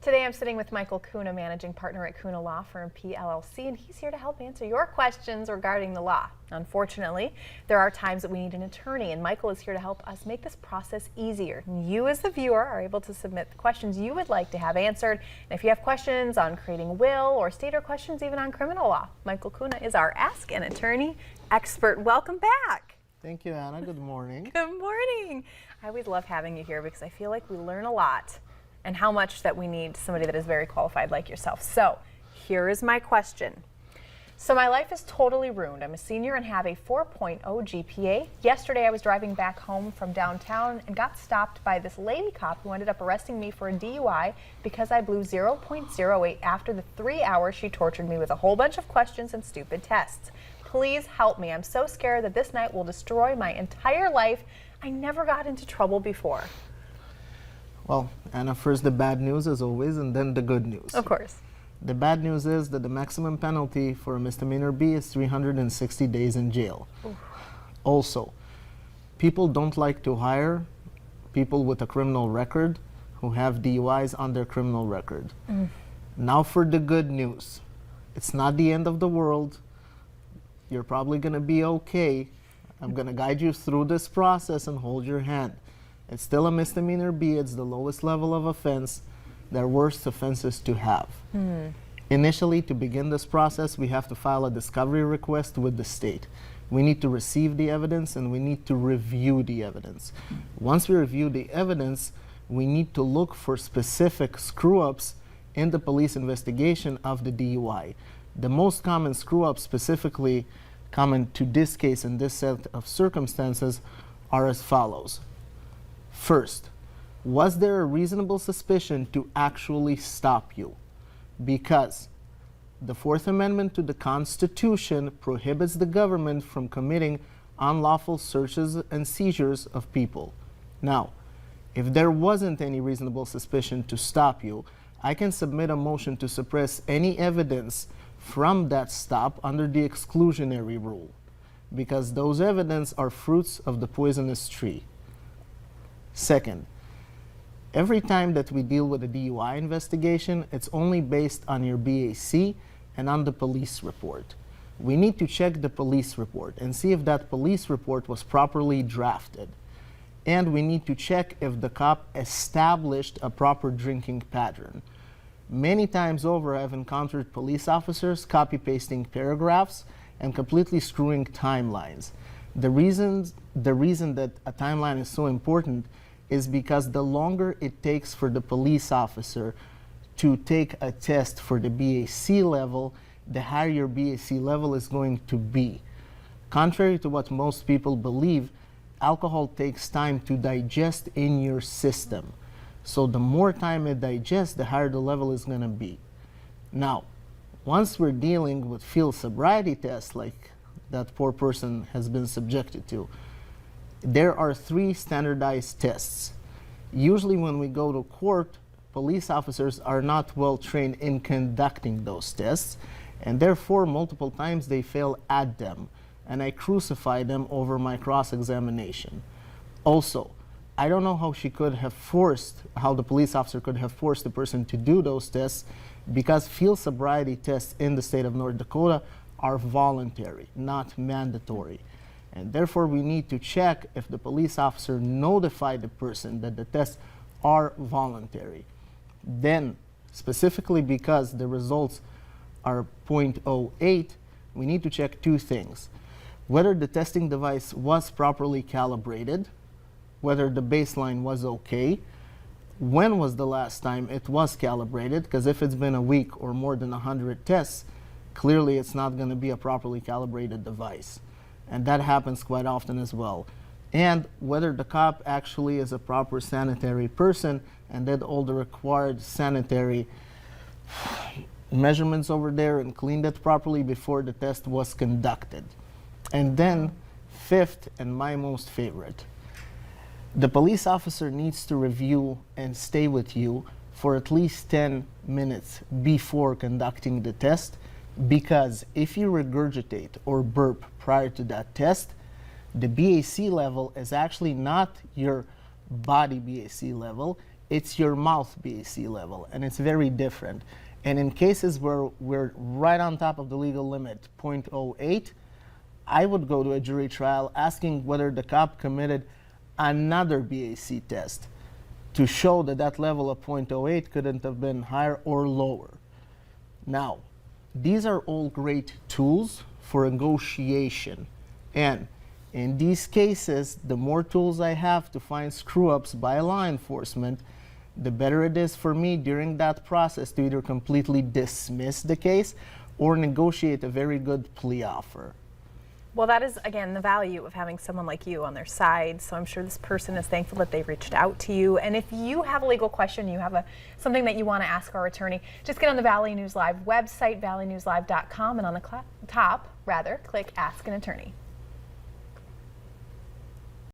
Today I'm sitting with Michael Kuna, managing partner at Kuna Law Firm PLLC, and he's here to help answer your questions regarding the law. Unfortunately, there are times that we need an attorney, and Michael is here to help us make this process easier. You as the viewer are able to submit the questions you would like to have answered. And if you have questions on creating a will or estate or questions even on criminal law, Michael Kuna is our Ask an Attorney expert. Welcome back. Thank you, Anna. Good morning. Good morning. I always love having you here because I feel like we learn a lot and how much that we need somebody that is very qualified like yourself. So here is my question. So my life is totally ruined. I'm a senior and have a 4.0 GPA. Yesterday I was driving back home from downtown and got stopped by this lady cop who ended up arresting me for a DUI because I blew 0.08 after the 3 hours she tortured me with a whole bunch of questions and stupid tests. Please help me. I'm so scared that this night will destroy my entire life. I never got into trouble before. Well, Anna, first the bad news as always, and then the good news. Of course. The bad news is that the maximum penalty for a misdemeanor B is 360 days in jail. Oof. Also, people don't like to hire people with a criminal record who have DUIs on their criminal record. Now for the good news. It's not the end of the world. You're probably going to be okay. I'm going to guide you through this process and hold your hand. It's still a misdemeanor B. It's the lowest level of offense. They're worst offenses to have. Initially, to begin this process, we have to file a discovery request with the state. We need to receive the evidence and we need to review the evidence. Once we review the evidence, we need to look for specific screw-ups in the police investigation of the DUI. The most common screw-ups specifically common to this case and this set of circumstances are as follows. First, was there a reasonable suspicion to actually stop you? Because the Fourth Amendment to the Constitution prohibits the government from committing unlawful searches and seizures of people. Now, if there wasn't any reasonable suspicion to stop you, I can submit a motion to suppress any evidence from that stop under the exclusionary rule, because those evidence are fruits of the poisonous tree. Second, every time that we deal with a DUI investigation, it's only based on your BAC and on the police report. We need to check the police report and see if that police report was properly drafted. And we need to check if the cop established a proper drinking pattern. Many times over, I've encountered police officers copy-pasting paragraphs and completely screwing timelines. The reason that a timeline is so important is because the longer it takes for the police officer to take a test for the BAC level, the higher your BAC level is going to be. Contrary to what most people believe, alcohol takes time to digest in your system. So the more time it digests, the higher the level is going to be. Now, once we're dealing with field sobriety tests like that poor person has been subjected to, there are 3 standardized tests. Usually when we go to court, police officers are not well trained in conducting those tests, and therefore multiple times they fail at them, and I crucify them over my cross-examination. Also, I don't know how the police officer could have forced the person to do those tests, because field sobriety tests in the state of North Dakota are voluntary, not mandatory. And therefore, we need to check if the police officer notified the person that the tests are voluntary. Then, specifically because the results are 0.08, we need to check 2 things. Whether the testing device was properly calibrated, whether the baseline was okay, when was the last time it was calibrated, because if it's been a week or more than 100 tests, clearly it's not going to be a properly calibrated device. And that happens quite often as well. And whether the cop actually is a proper sanitary person and did all the required sanitary measurements over there and cleaned it properly before the test was conducted. And then, 5th, and my most favorite, the police officer needs to review and stay with you for at least 10 minutes before conducting the test, because if you regurgitate or burp prior to that test, the BAC level is actually not your body BAC level, it's your mouth BAC level, and it's very different. And in cases where we're right on top of the legal limit, 0.08, I would go to a jury trial asking whether the cop committed another BAC test to show that that level of 0.08 couldn't have been higher or lower. Now, these are all great tools for negotiation. And in these cases, the more tools I have to find screw-ups by law enforcement, the better it is for me during that process to either completely dismiss the case or negotiate a very good plea offer. Well, that is, again, the value of having someone like you on their side. So I'm sure this person is thankful that they reached out to you. And if you have a legal question, you have something that you want to ask our attorney, just get on the Valley News Live website, valleynewslive.com, and on the top, click Ask an Attorney.